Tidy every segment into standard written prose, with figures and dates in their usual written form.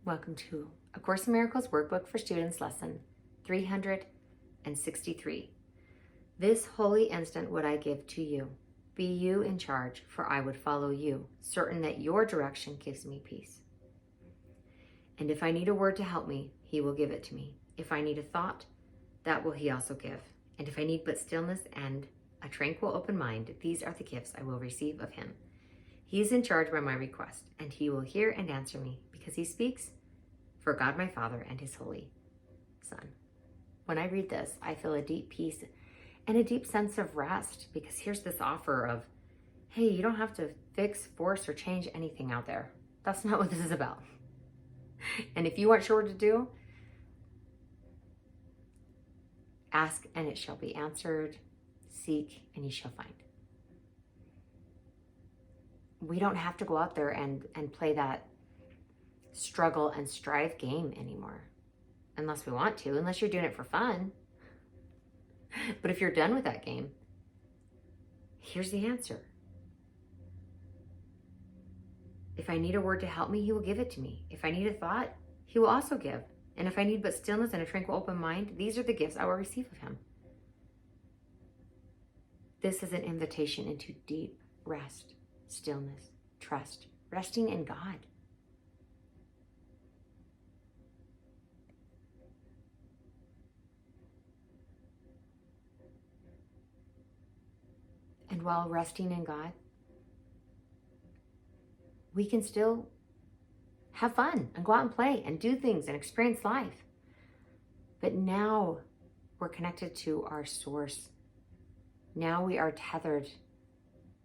Welcome to A Course in Miracles Workbook for Students Lesson 363. This holy instant would I give to you. Be you in charge, for I would follow you, certain that your direction gives me peace. And if I need a word to help me, he will give it to me. If I need a thought, that will he also give. And if I need but stillness and a tranquil open mind, these are the gifts I will receive of him. He is in charge by my request, and he will hear and answer me, because he speaks for God my Father and his Holy Son. When I read this, I feel a deep peace and a deep sense of rest, because here's this offer of, hey, you don't have to fix, force, or change anything out there. That's not what this is about. And if you aren't sure what to do, ask and it shall be answered. Seek and you shall find. We don't have to go out there and play that struggle and strive game anymore, unless we want to, unless you're doing it for fun. But if you're done with that game, here's the answer. If I need a word to help me, he will give it to me. If I need a thought, he will also give. And if I need but stillness and a tranquil open mind, these are the gifts I will receive of him. This is an invitation into deep rest, stillness, trust, resting in God. And while resting in God, we can still have fun and go out and play and do things and experience life. But now we're connected to our source. Now we are tethered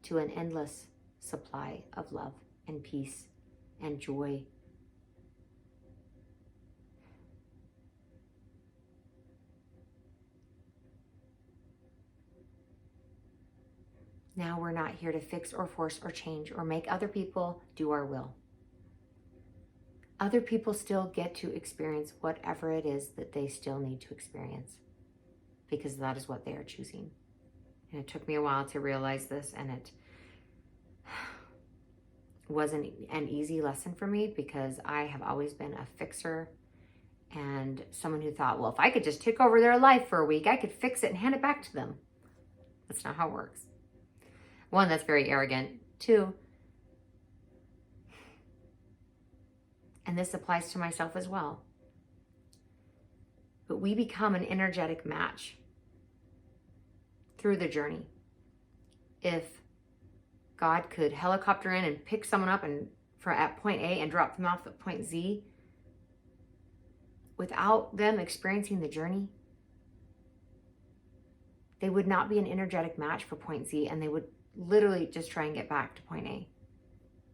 to an endless supply of love and peace and joy. Now we're not here to fix or force or change or make other people do our will. Other people still get to experience whatever it is that they still need to experience, because that is what they are choosing. And it took me a while to realize this, and it wasn't an easy lesson for me, because I have always been a fixer and someone who thought, well, if I could just take over their life for a week, I could fix it and hand it back to them. That's not how it works. One, that's very arrogant. Two, and this applies to myself as well, but we become an energetic match through the journey. If God could helicopter in and pick someone up and at point A and drop them off at point Z, without them experiencing the journey, they would not be an energetic match for point Z, and they would literally just try and get back to point A,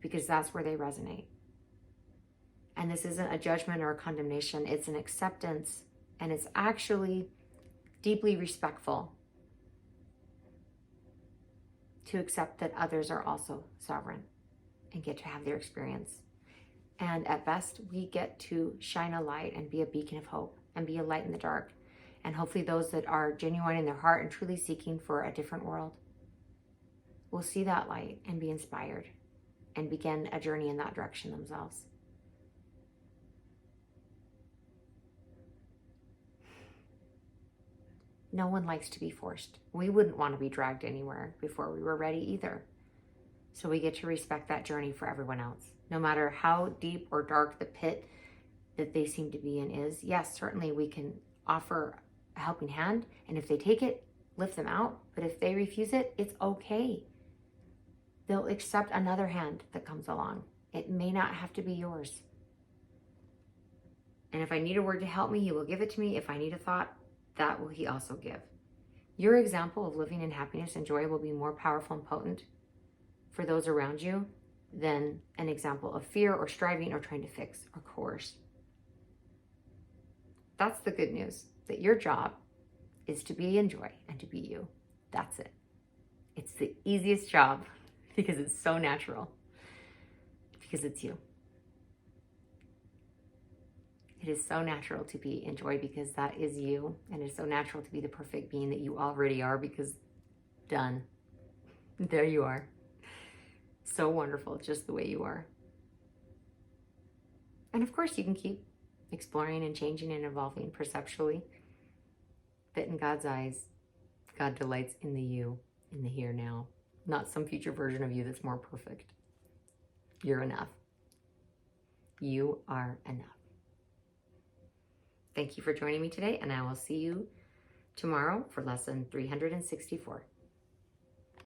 because that's where they resonate. And this isn't a judgment or a condemnation, it's an acceptance, and it's actually deeply respectful to accept that others are also sovereign and get to have their experience. And at best, we get to shine a light and be a beacon of hope and be a light in the dark. And hopefully those that are genuine in their heart and truly seeking for a different world will see that light and be inspired and begin a journey in that direction themselves. No one likes to be forced. We wouldn't want to be dragged anywhere before we were ready either. So we get to respect that journey for everyone else. No matter how deep or dark the pit that they seem to be in is, yes, certainly we can offer a helping hand. And if they take it, lift them out. But if they refuse it, it's okay. They'll accept another hand that comes along. It may not have to be yours. And if I need a word to help me, he will give it to me. If I need a thought, that will he also give. Your example of living in happiness and joy will be more powerful and potent for those around you than an example of fear or striving or trying to fix or coerce. That's the good news, that your job is to be in joy and to be you. That's it. It's the easiest job because it's so natural, because it's you. It is so natural to be in joy because that is you, and it's so natural to be the perfect being that you already are, because done. There you are. So wonderful, just the way you are. And of course, you can keep exploring and changing and evolving perceptually. But in God's eyes, God delights in the you, in the here now, not some future version of you that's more perfect. You're enough. You are enough. Thank you for joining me today, and I will see you tomorrow for lesson 364.